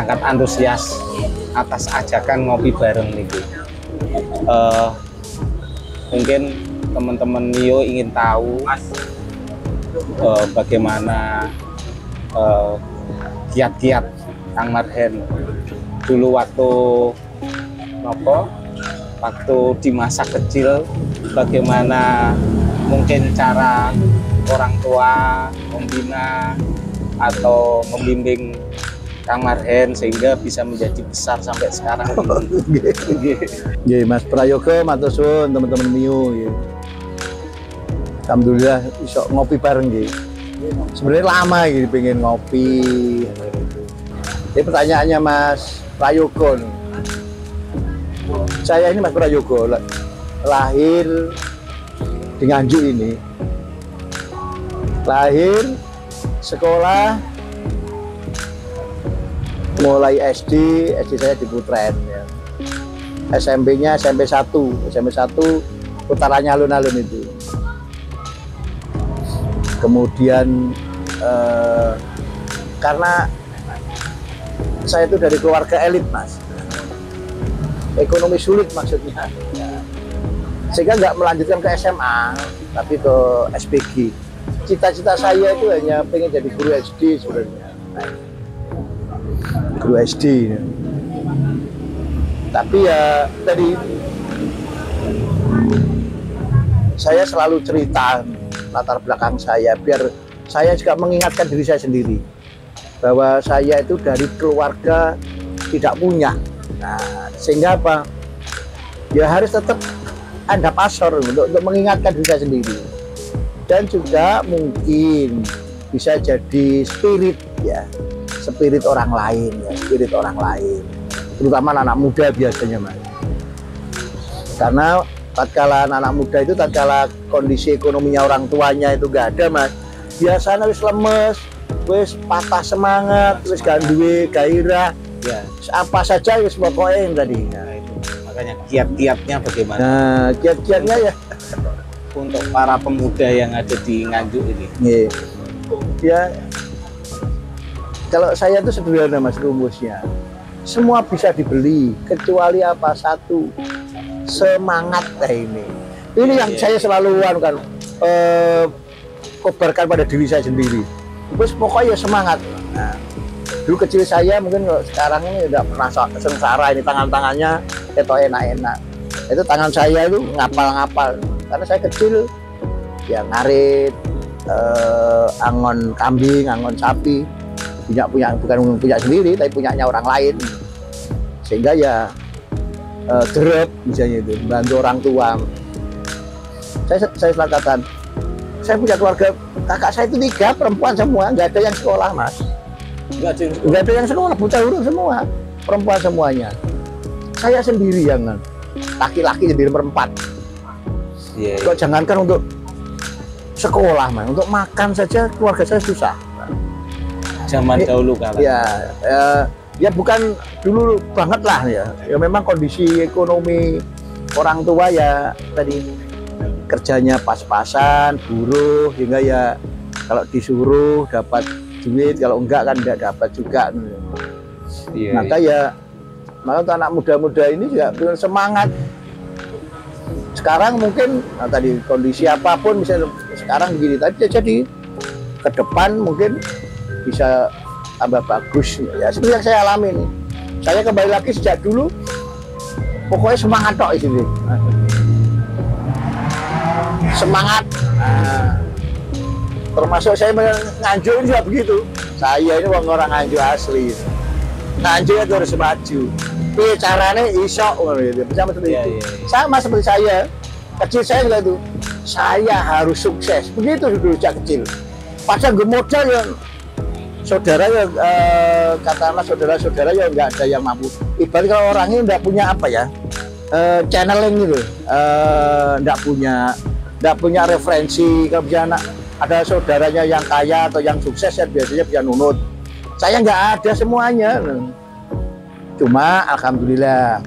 sangat antusias atas ajakan ngopi bareng nih. Mungkin teman-teman Mio ingin tahu bagaimana kiat-kiat Kang Marhen dulu waktu di masa kecil, bagaimana mungkin cara orang tua membina atau membimbing Kang Marhen sehingga bisa menjadi besar sampai sekarang. Nggih, Mas Prayoga matur suwun teman-teman Mio nggih. Alhamdulillah iso ngopi bareng nggih. Sebenarnya lama gitu pengen ngopi. Ini pertanyaannya Mas Prayoga. Saya ini Mas Prayoga lahir di Nganjuk ini. Lahir, sekolah, mulai SD saya di Putren ya. SMP-nya SMP 1 putarannya alun-alun itu. Kemudian karena saya itu dari keluarga elit Mas, ekonomi sulit maksudnya ya. Sehingga nggak melanjutkan ke SMA tapi ke SPG. Cita-cita saya itu hanya pengen jadi guru SD sebenarnya, guru SD. Tapi ya tadi saya selalu cerita latar belakang saya biar saya juga mengingatkan diri saya sendiri bahwa saya itu dari keluarga tidak punya. Nah, sehingga apa? Ya harus tetap ada pasor untuk mengingatkan diri saya sendiri. Dan juga mungkin bisa jadi spirit ya, spirit orang lain ya, spirit orang lain, terutama anak muda biasanya Mas. Karena tatkala anak muda itu tatkala kondisi ekonominya orang tuanya itu gak ada Mas, biasanya wis lemes, wis patah semangat, wis gak duwe gairah ya, apa saja wis pokoknya yang tadi. Nah, itu makanya kiat-kiatnya bagaimana? Nah, kiat-kiatnya ya untuk para pemuda yang ada di Nganjuk ini. Yeah. Ya, kalau saya itu sederhana Mas rumusnya. Semua bisa dibeli kecuali apa? Satu, semangat ini. Ini yang saya selalu kan kobarkan pada diri saya sendiri. Terus pokoknya semangat. Nah, dulu kecil saya mungkin sekarang ini udah pernah sengsara ini tangan-tangannya itu enak-enak. Itu tangan saya itu ngapal-ngapal. Karena saya kecil ya ngarit, angon kambing, angon sapi, bukan punya sendiri tapi punyanya orang lain, sehingga ya derep misalnya itu bantu orang tua. Saya selalu katakan, saya punya keluarga, kakak saya itu 3 perempuan semua, nggak ada yang sekolah Mas, nggak ada yang sekolah, buta huruf semua, perempuan semuanya. Saya sendiri yang laki-laki sendiri berempat. Yeah. Kok jangankan untuk sekolah Mas, untuk makan saja keluarga saya susah. Zaman dahulu kala. Ya bukan dulu banget lah ya. Ya memang kondisi ekonomi orang tua ya tadi kerjanya pas-pasan, buruh, hingga ya kalau disuruh dapat duit, kalau enggak kan enggak dapat juga. Yeah, maka ya untuk anak muda-muda ini juga punya semangat. Sekarang mungkin tadi kondisi apapun misalnya sekarang begini, tapi jadi ke depan mungkin bisa tambah bagus ya, seperti yang saya alami nih. Saya kembali lagi sejak dulu pokoknya semangat tok di sini. Semangat. Nah, termasuk saya Nganjuk ini juga begitu. Saya ini orang Nganjuk asli. Nganjuk itu harus maju. Tapi caranya isok gitu. Sama seperti saya. Kecil saya juga itu. Saya harus sukses. Begitu dulu sejak kecil. Padahal gue modal yang saudara ya katakanlah saudara-saudara ya nggak ada yang mampu. Ibarat kalau orangnya nggak punya apa ya, channeling gitu, nggak punya referensi. Kalau bisa ada saudaranya yang kaya atau yang sukses ya biasanya bisa nunut. Saya nggak ada semuanya. Cuma alhamdulillah.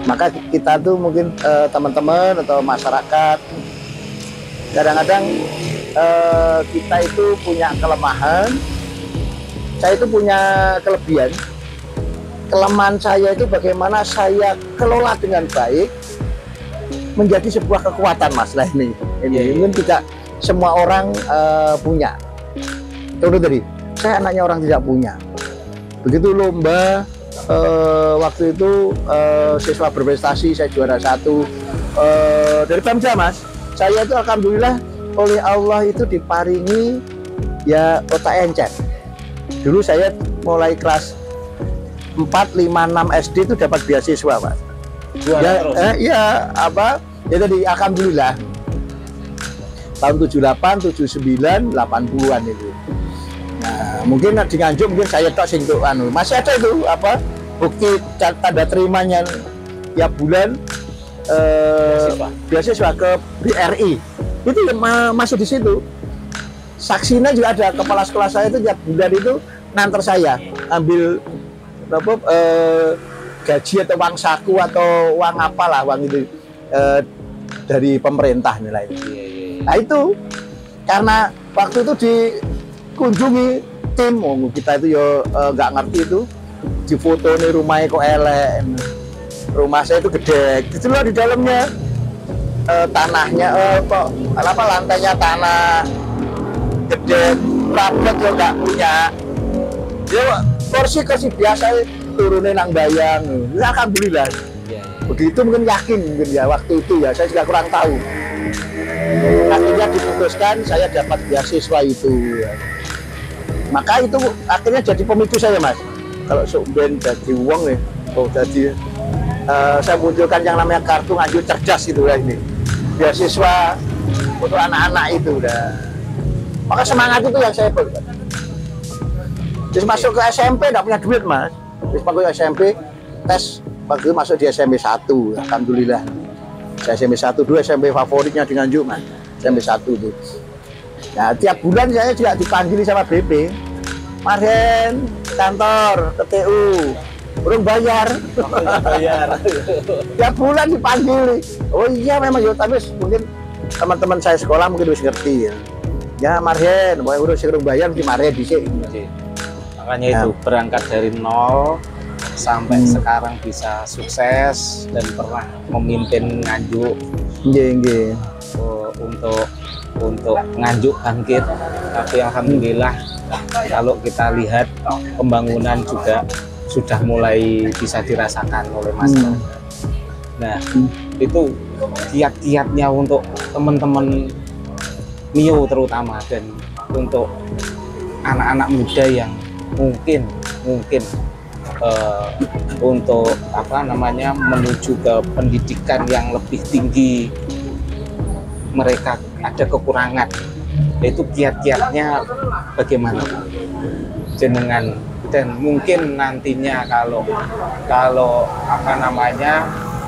Maka kita tuh mungkin teman-teman atau masyarakat kadang-kadang kita itu punya kelemahan saya itu punya kelebihan. Kelemahan saya itu bagaimana saya kelola dengan baik menjadi sebuah kekuatan, Mas. Nah ini mungkin tidak semua orang punya. Contoh tadi, saya anaknya orang tidak punya. Begitu lomba waktu itu siswa berprestasi, saya juara 1 dari Pemda, Mas. Saya itu alhamdulillah oleh Allah itu diparingi ya otak encer. Dulu saya mulai kelas 4, 5, 6 SD itu dapat beasiswa, Mas. Ya jadi alhamdulillah tahun 78, 79, 80-an itu. Nah, mungkin di Nganjuk mungkin saya tok sing masih ada itu bukti tanda terimanya tiap bulan beasiswa ke BRI. Itu masih di situ. Saksinya juga ada, kepala sekolah saya itu tiap bulan itu nganter saya ambil gaji atau uang saku atau uang apalah, uang itu dari pemerintah nilai itu. Nah itu karena waktu itu dikunjungi tim, kita itu ya nggak ngerti itu, di foto nih rumahnya kok elek, rumah saya itu gede, gitu loh di dalamnya tanahnya lantainya tanah gede, rapet ya nggak punya, ya kursi biasa turunin nang bayang, ya alhamdulillah. Begitu mungkin yakin mungkin ya waktu itu ya, saya juga kurang tahu. Akhirnya diputuskan saya dapat beasiswa itu ya. Maka itu akhirnya jadi pemicu saya, Mas. Kalau sumben jadi uang nih, saya munculkan yang namanya kartu Nganjuk Cerdas itu ya, ini beasiswa untuk anak-anak itu udah. Maka semangat itu yang saya berikan. Terus masuk ke SMP enggak punya duit, Mas. Terus masuk ke SMP tes, waktu itu masuk di SMP 1, alhamdulillah. Saya SMP 1 dulu, SMP favoritnya di Nganjuk, Mas. SMP 1 itu. Nah, tiap bulan saya juga dipanggil sama BP. Marhen, kantor, ke TU. Belum bayar. Tiap bulan dipanggil. Oh iya memang ya, tapi mungkin teman-teman saya sekolah mungkin harus ngerti ya. Ya Marhen, mau urus belum bayar di Marhen di sini. Makanya itu berangkat dari nol sampai sekarang bisa sukses dan pernah memimpin Nganjuk untuk Nganjuk bangkit. Tapi alhamdulillah kalau kita lihat pembangunan juga sudah mulai bisa dirasakan oleh masyarakat. Nah itu kiat-kiatnya untuk teman-teman Mio terutama, dan untuk anak-anak muda yang mungkin untuk menuju ke pendidikan yang lebih tinggi, mereka ada kekurangan, itu kiat-kiatnya bagaimana jenengan, dan mungkin nantinya kalau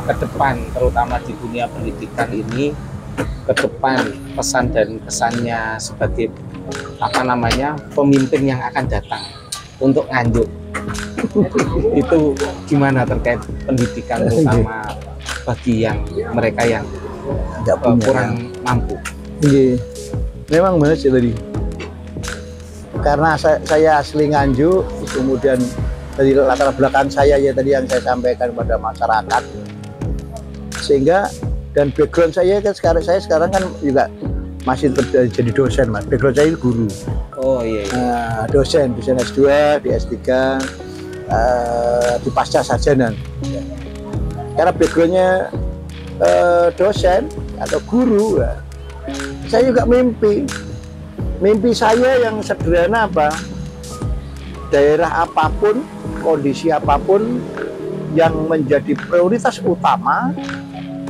ke depan terutama di dunia pendidikan ini ke depan, pesan dan kesannya sebagai pemimpin yang akan datang untuk Nganjuk itu gimana terkait pendidikan terutama bagi mereka yang kurang mampu? Memang benar sih tadi, karena saya asli Nganjuk, kemudian dari latar belakang saya ya tadi yang saya sampaikan pada masyarakat, sehingga dan background saya kan sekarang kan juga masih jadi dosen, Mas. Background saya itu guru. Oh iya. Nah, dosen S2, di S3, di pasca sarjana. Karena backgroundnya dosen atau guru, ya. Saya juga mimpi saya yang sederhana daerah apapun, kondisi apapun, yang menjadi prioritas utama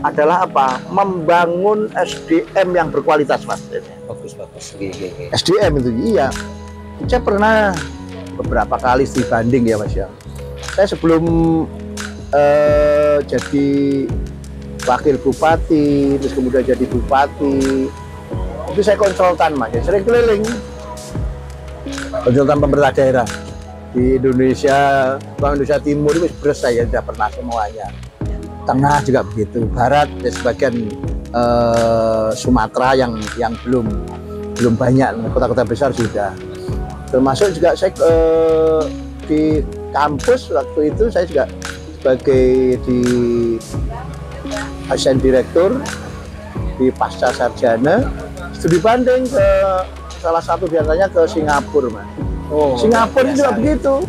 adalah membangun SDM yang berkualitas, Mas. Bagus. SDM itu iya. Saya pernah beberapa kali studi banding ya, Mas ya. Saya sebelum jadi wakil bupati, terus kemudian jadi bupati, itu saya konsultan, Mas. Sering keliling konsultan pemerintah daerah di Indonesia, Indonesia Timur itu beres saya sudah pernah semuanya. Tengah juga begitu, barat ya sebagian Sumatera yang belum banyak, kota-kota besar sudah. Termasuk juga saya di kampus waktu itu saya juga sebagai di asisten direktur di pasca sarjana studi banding ke salah satu diantaranya ke Singapura, Mas. Oh, Singapura juga begitu.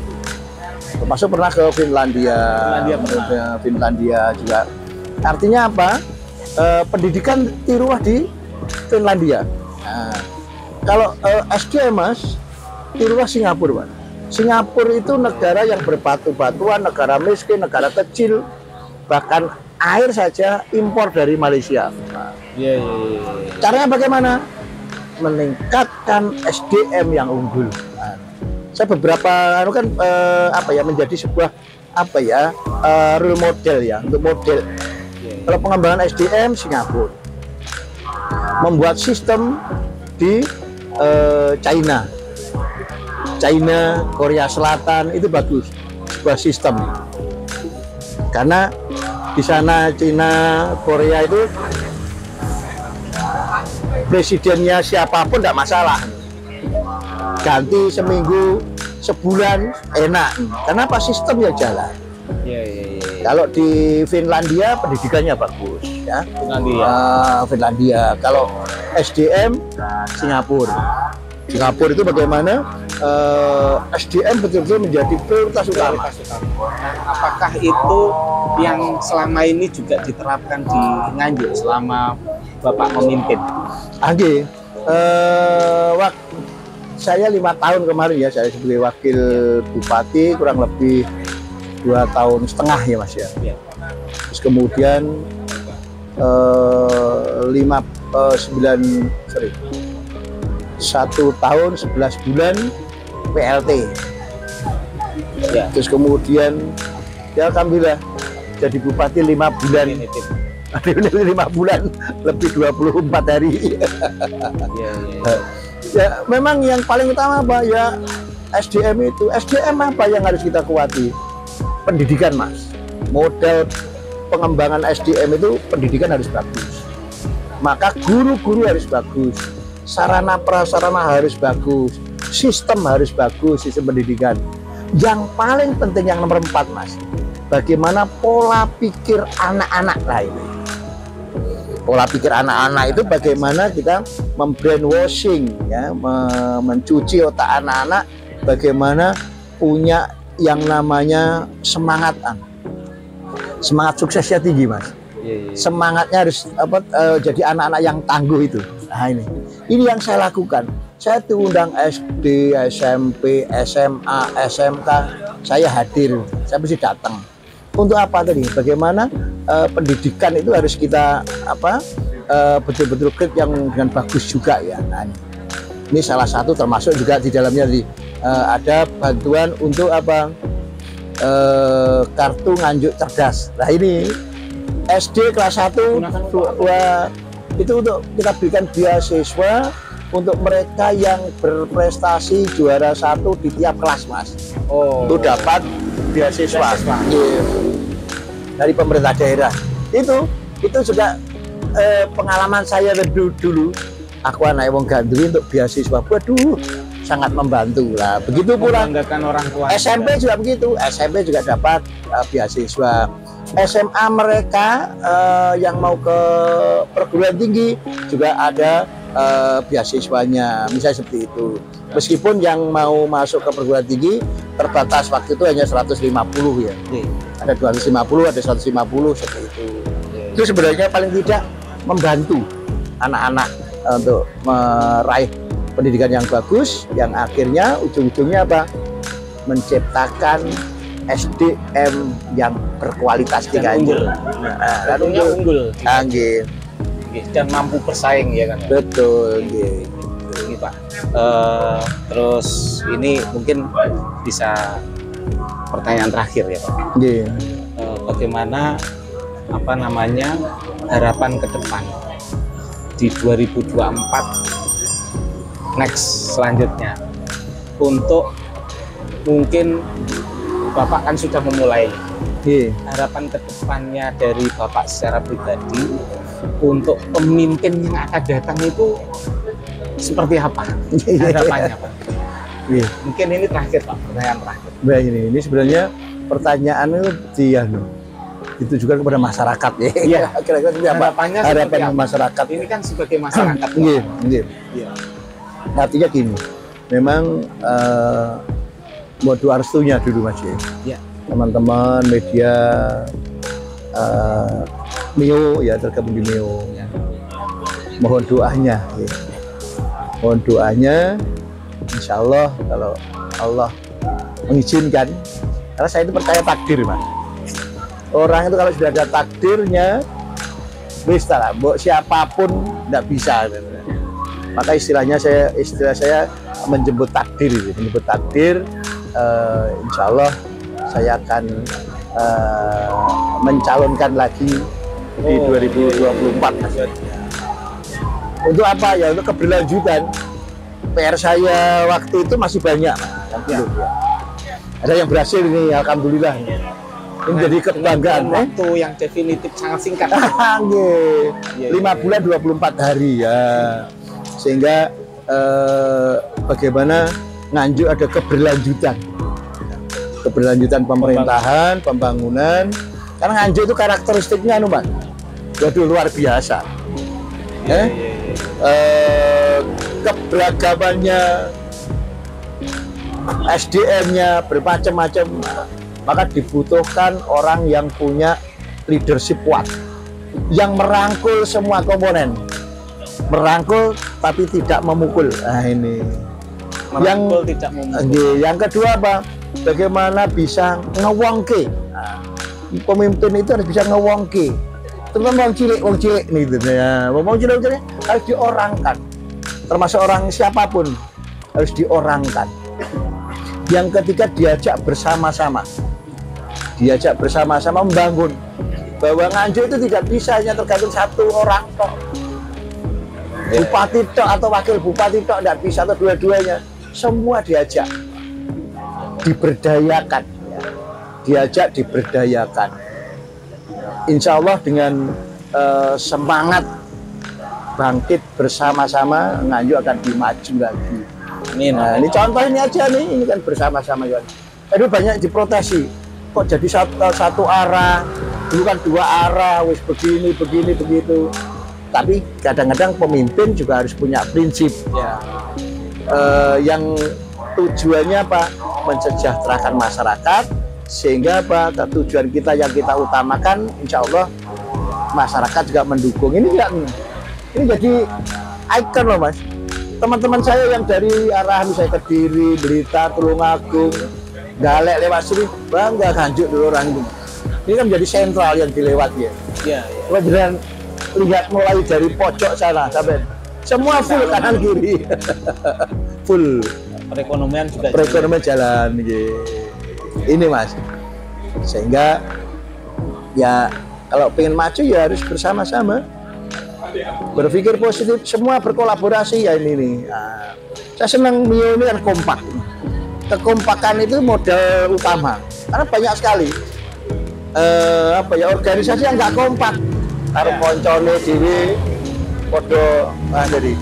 Termasuk pernah ke Finlandia juga. Artinya apa? Pendidikan tiruah di Finlandia. Nah, kalau SDM, Mas, tiruah Singapura, Mas. Singapura itu negara yang berbatu-batuan, negara miskin, negara kecil, bahkan air saja impor dari Malaysia. Iya. Caranya bagaimana? Meningkatkan SDM yang unggul. Nah, saya beberapa kan menjadi sebuah role model ya, untuk model. Kalau pengembangan SDM Singapura membuat sistem di China, Korea Selatan itu bagus, sebuah sistem. Karena di sana China, Korea itu presidennya siapapun tidak masalah. Ganti seminggu, sebulan enak. Karena apa? Sistem yang jalan. Iya. Kalau di Finlandia pendidikannya bagus, ya. Finlandia. Kalau SDM Singapura. Singapura itu bagaimana SDM betul-betul menjadi prioritas utama. Apakah itu yang selama ini juga diterapkan di Nganjuk selama Bapak memimpin? Saya 5 tahun kemarin ya, saya sebagai wakil bupati kurang lebih 2,5 tahun ya, Mas ya. Terus kemudian 1 tahun 11 bulan PLT. Ya. Terus kemudian ya alhamdulillah jadi bupati 5 bulan. 5 bulan lebih 24 hari. Ya, memang yang paling utama apa ya, SDM itu. SDM apa yang harus kita kuati? Pendidikan, Mas. Model pengembangan SDM itu pendidikan harus bagus. Maka guru-guru harus bagus. Sarana prasarana harus bagus. Sistem harus bagus, sistem pendidikan. Yang paling penting yang nomor 4, Mas. Bagaimana pola pikir anak-anak lain. Pola pikir anak-anak itu bagaimana kita membrainwashing ya, mencuci otak anak-anak, bagaimana punya yang namanya semangat suksesnya tinggi, Mas. Semangatnya harus jadi anak-anak yang tangguh itu. Nah, ini yang saya lakukan. Saya diundang SD, SMP, SMA, SMK, saya hadir, saya mesti datang. Untuk apa tadi? Bagaimana pendidikan itu harus kita betul-betul grade yang dengan bagus juga ya. Nah, ini salah satu, termasuk juga di dalamnya ada bantuan untuk kartu Nganjuk cerdas. Nah, ini SD kelas 1, 2 itu untuk kita berikan beasiswa untuk mereka yang berprestasi juara 1 di tiap kelas, Mas. Itu dapat beasiswa dari pemerintah daerah. Itu juga pengalaman saya dulu. Aku anak wong gandul untuk beasiswa. Waduh, sangat membantu lah. Begitu pula orang tua. SMP juga begitu. SMP juga dapat beasiswa. SMA mereka yang mau ke perguruan tinggi juga ada beasiswanya, misalnya seperti itu. Meskipun yang mau masuk ke perguruan tinggi terbatas, waktu itu hanya 150 ya. Ada 250, ada 150 seperti itu. Itu sebenarnya paling tidak membantu anak-anak untuk meraih pendidikan yang bagus, yang akhirnya ujung-ujungnya apa? Menciptakan SDM yang berkualitas di Nganjuk. Unggul. Dan mampu bersaing ya kan. Betul. Ini Pak. Terus ini mungkin bisa pertanyaan terakhir ya Pak. Bagaimana harapan ke depan di 2024 next selanjutnya untuk mungkin Bapak kan sudah memulai. Harapan ke depannya dari Bapak secara pribadi untuk pemimpin yang akan datang itu seperti apa harapannya, Pak? Iya. Mungkin ini terakhir Pak, pertanyaan terakhir. Nah, ini sebenarnya pertanyaan itu juga kepada masyarakat ya. Iya. Kira-kira seperti apa? Harapannya Harapan seperti apa? masyarakat. Ini kan sebagai masyarakat. Iya, iya. Iya. Artinya gini, memang buat doa restunya dulu Mas ya. Iya. Teman-teman media Mio ya, tergabung di Mio. Iya. Mohon doanya ya. Mohon doanya, insya Allah kalau Allah mengizinkan, karena saya itu percaya takdir Mas. Orang itu kalau sudah ada takdirnya, wis lah, siapapun tidak bisa. Maka istilah saya menjemput takdir, menjemput takdir. Insya Allah saya akan mencalonkan lagi di 2024. Untuk apa ya? Untuk keberlanjutan. PR saya waktu itu masih banyak, ya. Ada yang berhasil ini, alhamdulillah. Ini jadi kebanggaan. Waktu yang definitif sangat singkat. 5 bulan 24 hari ya. Sehingga bagaimana Nganjuk ada keberlanjutan pemerintahan, pembangunan. Karena Nganjuk itu karakteristiknya Mas, waduh luar biasa. Keberagamannya, SDM-nya bermacam-macam, maka dibutuhkan orang yang punya leadership kuat, yang merangkul semua komponen, merangkul tapi tidak memukul. Nah ini merangkul tidak memukul. Yang kedua apa? Bagaimana bisa ngewongke. Nah, pemimpin itu harus bisa ngewongke, terutama wong cilik nih gitu ya. Wong cilik harus diorangkan, termasuk orang siapapun harus diorangkan. Yang ketiga diajak bersama-sama membangun. Bahwa Nganjuk itu tidak bisa hanya tergantung satu orang tok, bupati tok atau wakil bupati tok, tidak bisa, atau dua-duanya. Semua diajak diberdayakan, Insya Allah dengan semangat bangkit bersama-sama, Nganjuk akan dimaju lagi. Nah, ini contoh ini aja nih, ini kan bersama-sama kan. Tadi banyak diprotesi, kok jadi satu arah, dulu kan dua arah, wis begini begitu. Tapi kadang-kadang pemimpin juga harus punya prinsip ya. Yang tujuannya apa? Mensejahterakan masyarakat, sehingga apa? Tujuan kita yang kita utamakan, insya Allah masyarakat juga mendukung. Ini jadi ikon loh Mas. Teman-teman saya yang dari arah misalnya Kediri, Blitar, Tulungagung, Galek lewat sini, bangga Nganjuk dulu orang itu. Ini kan menjadi sentral yang dilewati ya. Iya. Kemudian lihat mulai dari pojok sana sampai semua full kanan kiri, full. Perekonomian jalan. Ini Mas. Sehingga ya kalau pengen maju ya harus bersama-sama. Berpikir positif, semua berkolaborasi ya ini nih. Nah, saya senang Mio ini kan kompak. Kekompakan itu modal utama. Karena banyak sekali organisasi yang nggak kompak. Taruh koncone diri, podo jadi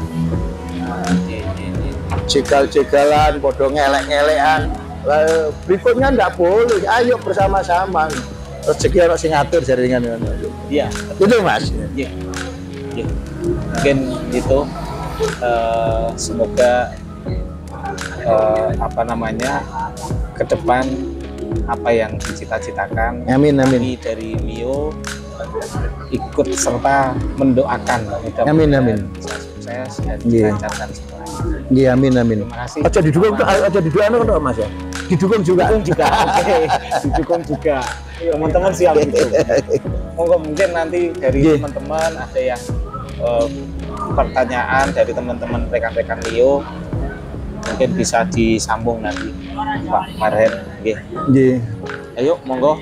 jegal-jegalan, podo ngelek-ngelekan. Berikutnya nggak boleh. Ayo bersama-sama. Rezeki orang sing ngatur jaringan. Iya. Itu Mas. Iya. Ya, mungkin itu semoga ke depan apa yang dicita-citakan, amin. Dari Mio ikut serta mendoakan amin. bisa sukses dan dilancarkan semuanya. Iya, amin. Terima kasih. Aja didukung Mas ya. Didukung juga. Oke. Didukung juga. Teman-teman siap itu. Mungkin nanti dari teman-teman ada yang pertanyaan dari teman-teman rekan-rekan Mio, mungkin bisa disambung nanti Pak Marhen. Ayo monggo.